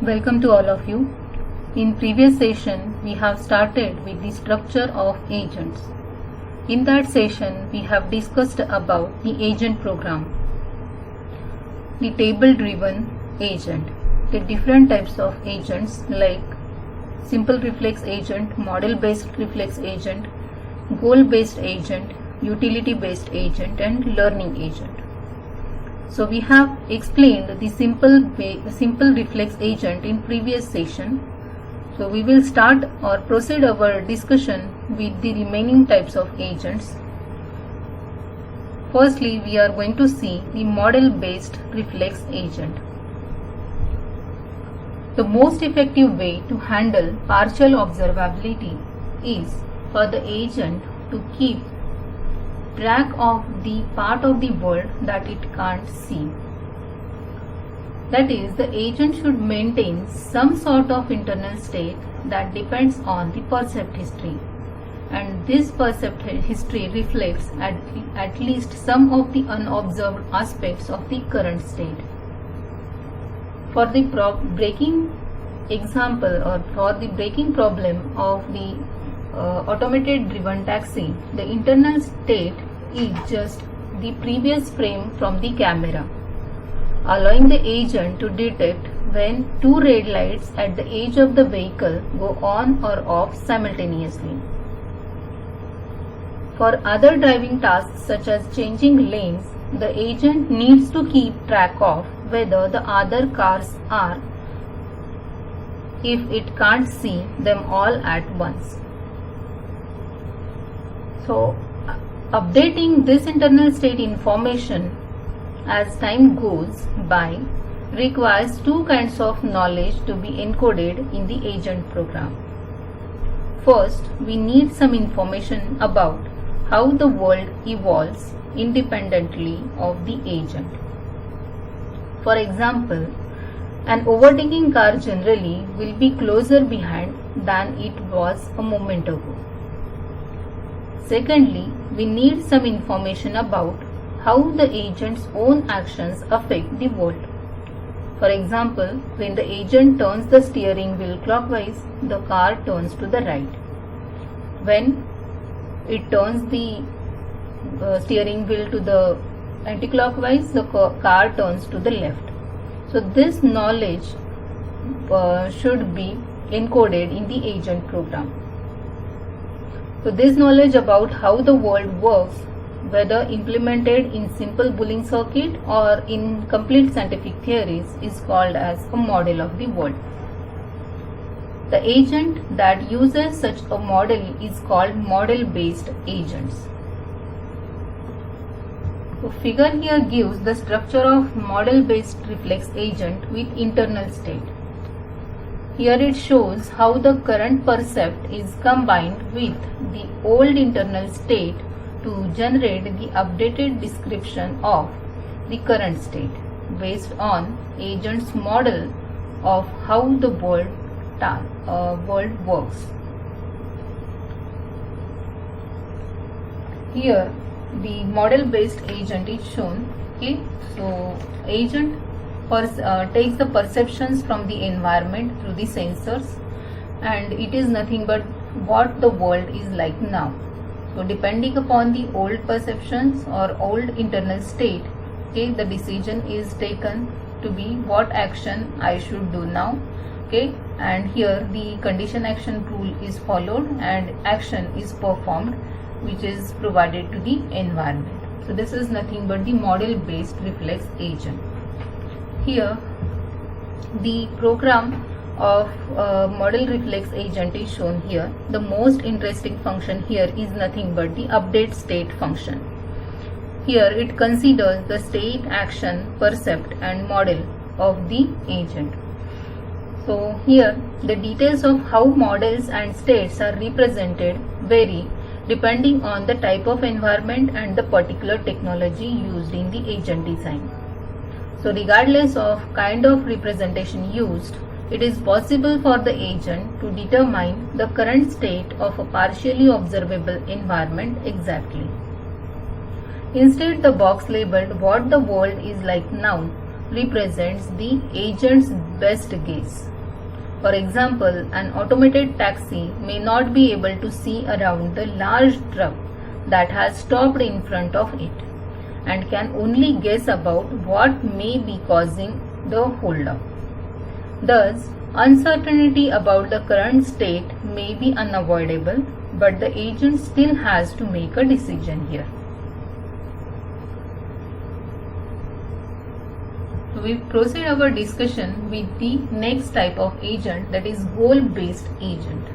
Welcome to all of you. In previous session, we have started with the structure of agents. In that session, we have discussed about the agent program, the table-driven agent, the different types of agents like simple reflex agent, model-based reflex agent, goal-based agent, utility-based agent, and learning agent. So we have explained the simple reflex agent in previous session. So we will start or proceed our discussion with the remaining types of agents. Firstly, we are going to see the model-based reflex agent. The most effective way to handle partial observability is for the agent to keep track of the part of the world that it can't see. That is, the agent should maintain some sort of internal state that depends on the percept history, and this percept history reflects at least some of the unobserved aspects of the current state. For the breaking example or for the breaking problem of the automated driven taxi, the internal state is just the previous frame from the camera, allowing the agent to detect when two red lights at the edge of the vehicle go on or off simultaneously. For other driving tasks such as changing lanes, the agent needs to keep track of whether the other cars are, if it can't see them all at once. So, updating this internal state information as time goes by requires two kinds of knowledge to be encoded in the agent program. First, we need some information about how the world evolves independently of the agent. For example, an overtaking car generally will be closer behind than it was a moment ago. Secondly, we need some information about how the agent's own actions affect the world. For example, when the agent turns the steering wheel clockwise, the car turns to the right. When it turns the steering wheel to the anti-clockwise, the car turns to the left. So this knowledge should be encoded in the agent program. So this knowledge about how the world works, whether implemented in simple Boolean circuit or in complete scientific theories, is called as a model of the world. The agent that uses such a model is called model-based agents. The figure here gives the structure of model-based reflex agent with internal state. Here it shows how the current percept is combined with the old internal state to generate the updated description of the current state based on agent's model of how the world works. Here the model-based agent is shown. Okay, so agent takes the perceptions from the environment through the sensors, and it is nothing but what the world is like now. So depending upon the old perceptions or old internal state, okay, the decision is taken to be what action I should do now. Okay, and here the condition action rule is followed and action is performed, which is provided to the environment. So this is nothing but the model-based reflex agent. Here the program of model reflex agent is shown here. The most interesting function here is nothing but the update state function. Here it considers the state, action, percept and model of the agent. So here the details of how models and states are represented vary depending on the type of environment and the particular technology used in the agent design. So regardless of kind of representation used, it is possible for the agent to determine the current state of a partially observable environment exactly. Instead, the box labeled "What the world is like now" represents the agent's best guess. For example, an automated taxi may not be able to see around the large truck that has stopped in front of it and can only guess about what may be causing the holdup. Thus, uncertainty about the current state may be unavoidable, but the agent still has to make a decision here. We proceed our discussion with the next type of agent, that is goal-based agent.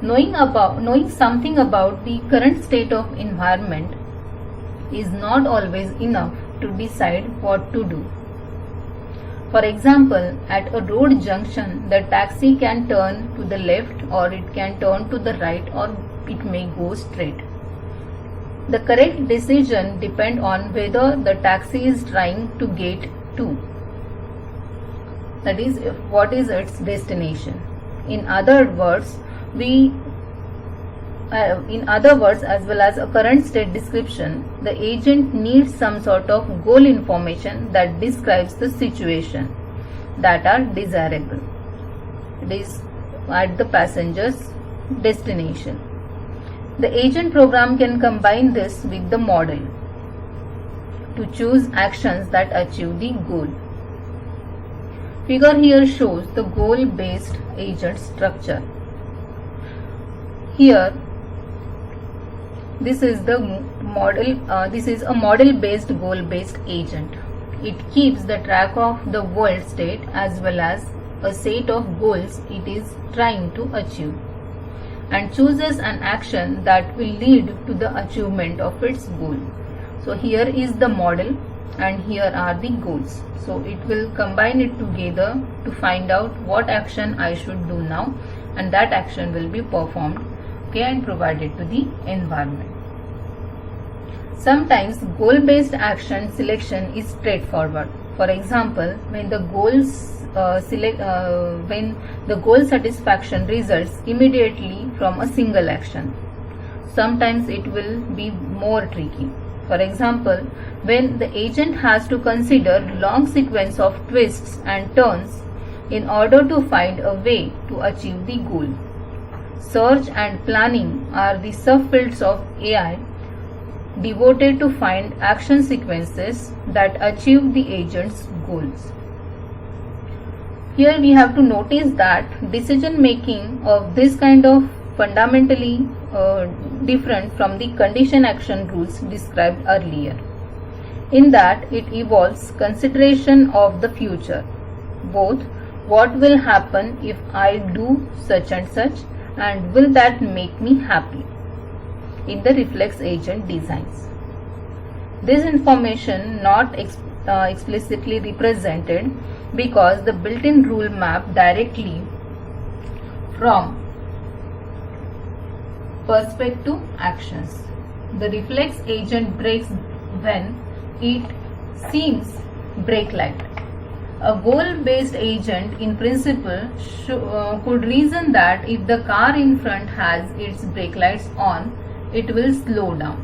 Knowing something about the current state of environment is not always enough to decide what to do. For example, at a road junction, the taxi can turn to the left or it can turn to the right or it may go straight. The correct decision depends on whether the taxi is trying to get to, that is, what is its destination. In other words, as well as a current state description, the agent needs some sort of goal information that describes the situation that are desirable. It is at the passenger's destination. The agent program can combine this with the model to choose actions that achieve the goal. Figure here shows the goal-based agent structure. Here, this is the model. This is a model-based goal-based agent. It keeps the track of the world state as well as a set of goals it is trying to achieve, and chooses an action that will lead to the achievement of its goal. So here is the model and here are the goals. So it will combine it together to find out what action I should do now, and that action will be performed, and provided to the environment. Sometimes goal-based action selection is straightforward. For example, when the goal satisfaction results immediately from a single action. Sometimes it will be more tricky. For example, when the agent has to consider long sequence of twists and turns in order to find a way to achieve the goal. Search and planning are the subfields of AI devoted to find action sequences that achieve the agent's goals. Here we have to notice that decision making of this kind of fundamentally different from the condition action rules described earlier, in that it involves consideration of the future, both what will happen if I do such and such, and will that make me happy in the reflex agent designs. This information not explicitly represented because the built-in rule map directly from perspective to actions. The reflex agent brakes when it seems brake light. A goal-based agent in principle could reason that if the car in front has its brake lights on, it will slow down.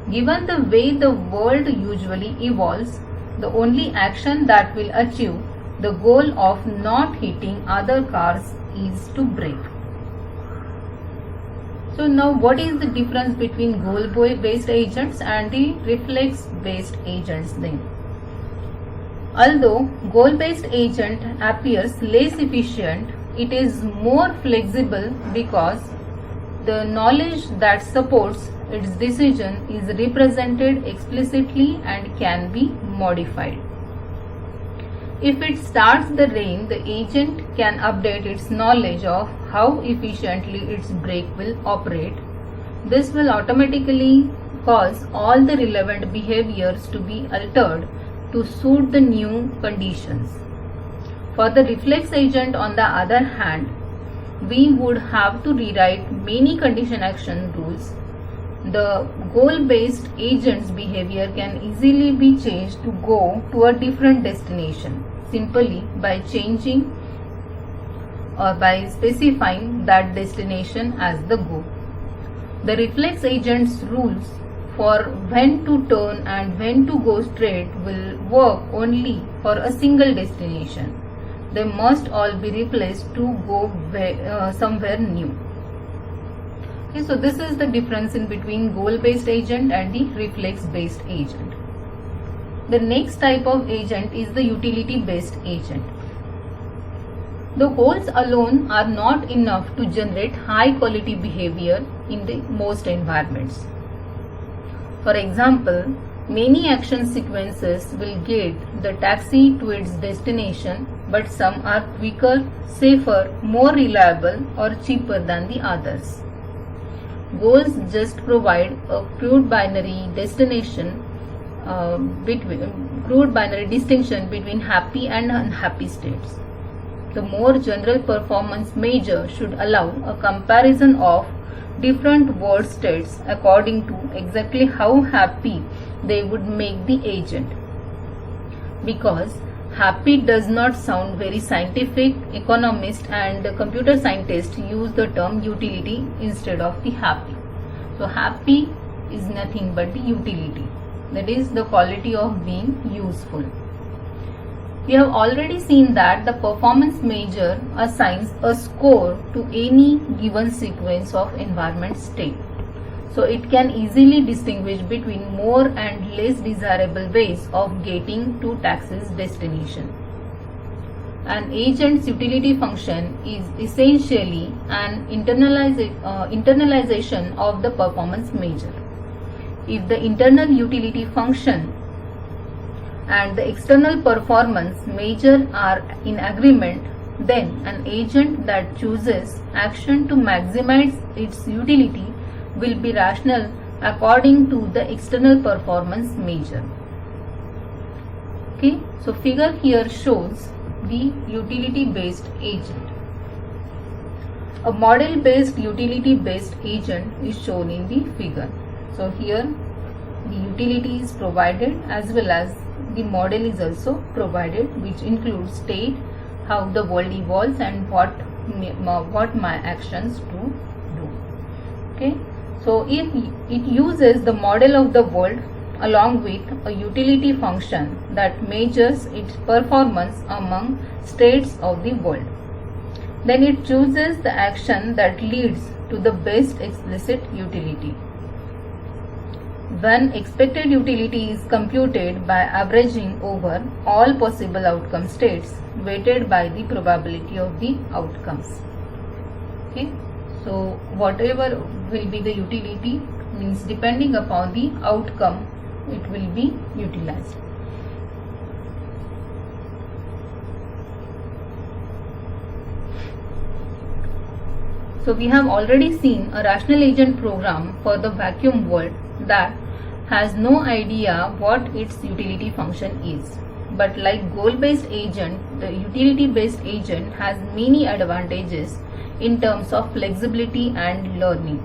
Given the way the world usually evolves, the only action that will achieve the goal of not hitting other cars is to brake. So now what is the difference between goal-based agents and the reflex-based agents then? Although goal-based agent appears less efficient, it is more flexible because the knowledge that supports its decision is represented explicitly and can be modified. If it starts the rain, the agent can update its knowledge of how efficiently its brake will operate. This will automatically cause all the relevant behaviors to be altered to suit the new conditions. For the reflex agent, on the other hand, we would have to rewrite many condition action rules. The goal-based agent's behavior can easily be changed to go to a different destination simply by changing or by specifying that destination as the goal. The reflex agent's rules for when to turn and when to go straight will work only for a single destination. they must all be replaced to go somewhere new. Okay, so this is the difference in between goal-based agent and the reflex-based agent. The next type of agent is the utility-based agent. The goals alone are not enough to generate high-quality behavior in the most environments. For example, many action sequences will get the taxi to its destination, but some are quicker, safer, more reliable, or cheaper than the others. Goals just provide a crude binary distinction between happy and unhappy states. The more general performance measure should allow a comparison of different world states according to exactly how happy they would make the agent. Because happy does not sound very scientific, economists and computer scientists use the term utility instead of the happy. So happy is nothing but the utility, that is the quality of being useful. We have already seen that the performance measure assigns a score to any given sequence of environment state. So it can easily distinguish between more and less desirable ways of getting to taxi's destination. An agent's utility function is essentially an internalization of the performance measure. If the internal utility function and the external performance measure are in agreement, then an agent that chooses action to maximize its utility will be rational according to the external performance measure. Okay, so figure here shows the utility-based agent. A model-based utility-based agent is shown in the figure. So here the utility is provided as well as the model is also provided, which includes state, how the world evolves and what my actions to do. Okay, so it uses the model of the world along with a utility function that measures its performance among states of the world. Then it chooses the action that leads to the best explicit utility. When expected utility is computed by averaging over all possible outcome states weighted by the probability of the outcomes. Okay, so whatever will be the utility means depending upon the outcome it will be utilized. So we have already seen a rational agent program for the vacuum world that has no idea what its utility function is. But like goal-based agent, the utility-based agent has many advantages in terms of flexibility and learning.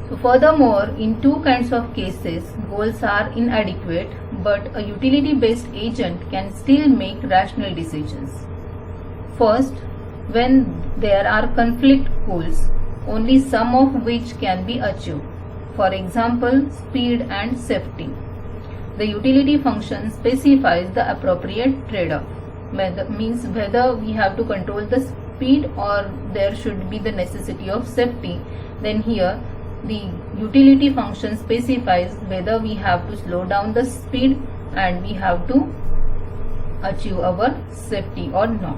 So furthermore, in two kinds of cases, goals are inadequate, but a utility-based agent can still make rational decisions. First, when there are conflict goals, only some of which can be achieved. For example, speed and safety. The utility function specifies the appropriate trade-off. Means whether we have to control the speed or there should be the necessity of safety. Then here the utility function specifies whether we have to slow down the speed and we have to achieve our safety or not.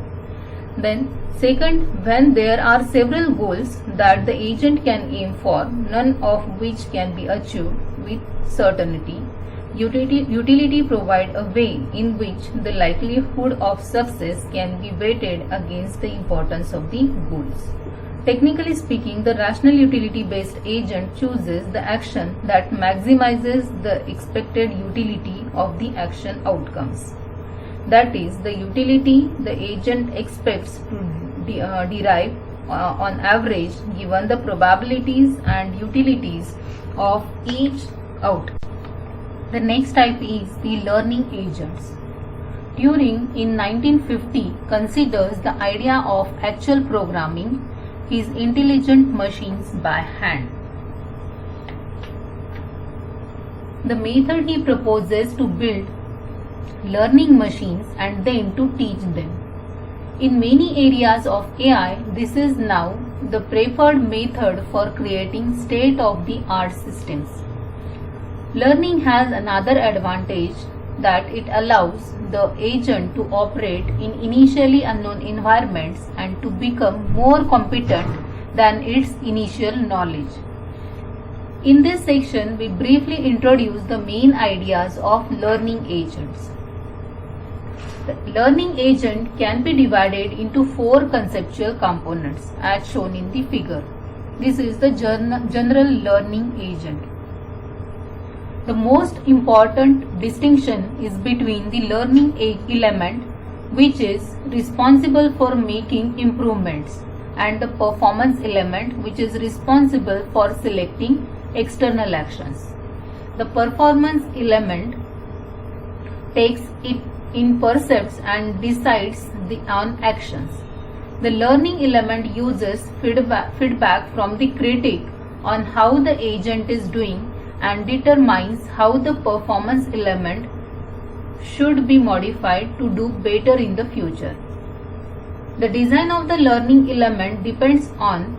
Then second, when there are several goals that the agent can aim for, none of which can be achieved with certainty, utility provides a way in which the likelihood of success can be weighted against the importance of the goals. Technically speaking, the rational utility-based agent chooses the action that maximizes the expected utility of the action outcomes. That is, the utility the agent expects to derive on average given the probabilities and utilities of each outcome. The next type is the learning agents. Turing in 1950 considers the idea of actual programming his intelligent machines by hand. The method he proposes to build learning machines and then to teach them. In many areas of AI, this is now the preferred method for creating state-of-the-art systems. Learning has another advantage, that it allows the agent to operate in initially unknown environments and to become more competent than its initial knowledge. In this section, we briefly introduce the main ideas of learning agents. The learning agent can be divided into 4 conceptual components as shown in the figure. This is the general learning agent. The most important distinction is between the learning element, which is responsible for making improvements, and the performance element, which is responsible for selecting external actions. The performance element takes it in percepts and decides on actions. The learning element uses feedback from the critic on how the agent is doing and determines how the performance element should be modified to do better in the future. The design of the learning element depends on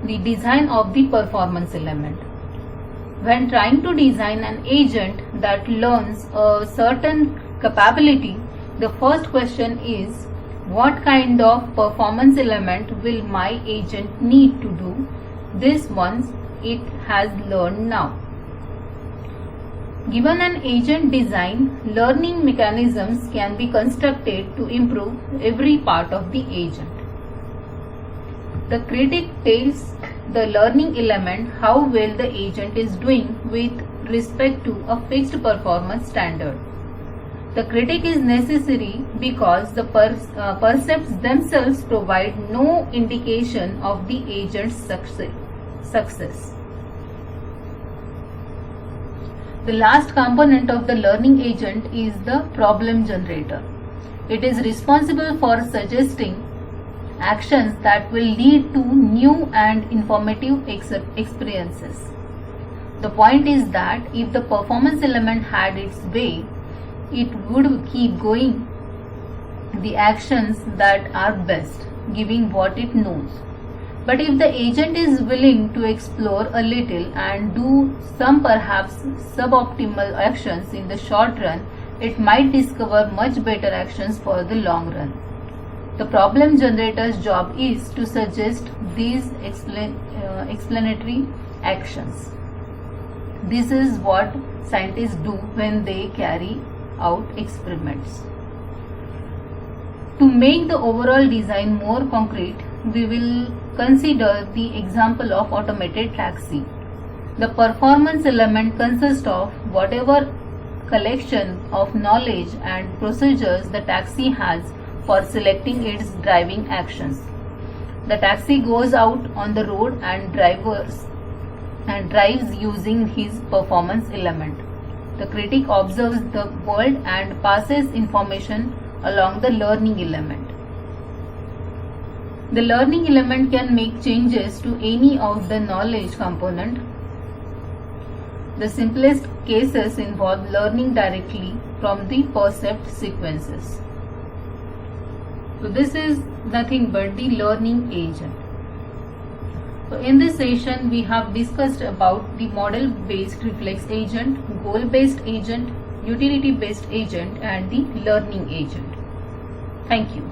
the design of the performance element. When trying to design an agent that learns a certain capability, the first question is, what kind of performance element will my agent need to do this once it has learned now? Given an agent design, learning mechanisms can be constructed to improve every part of the agent. The critic tells the learning element how well the agent is doing with respect to a fixed performance standard. The critic is necessary because the percepts themselves provide no indication of the agent's success. The last component of the learning agent is the problem generator. It is responsible for suggesting actions that will lead to new and informative experiences. The point is that if the performance element had its way, it would keep going the actions that are best, giving what it knows. But if the agent is willing to explore a little and do some perhaps suboptimal actions in the short run, it might discover much better actions for the long run. The problem generator's job is to suggest these explanatory actions. This is what scientists do when they carry out experiments. To make the overall design more concrete, we will consider the example of automated taxi. The performance element consists of whatever collection of knowledge and procedures the taxi has for selecting its driving actions. The taxi goes out on the road and drives using his performance element. The critic observes the world and passes information along the learning element. The learning element can make changes to any of the knowledge component. The simplest cases involve learning directly from the percept sequences. So this is nothing but the learning agent. So in this session, we have discussed about the model-based reflex agent, goal-based agent, utility-based agent, and the learning agent. Thank you.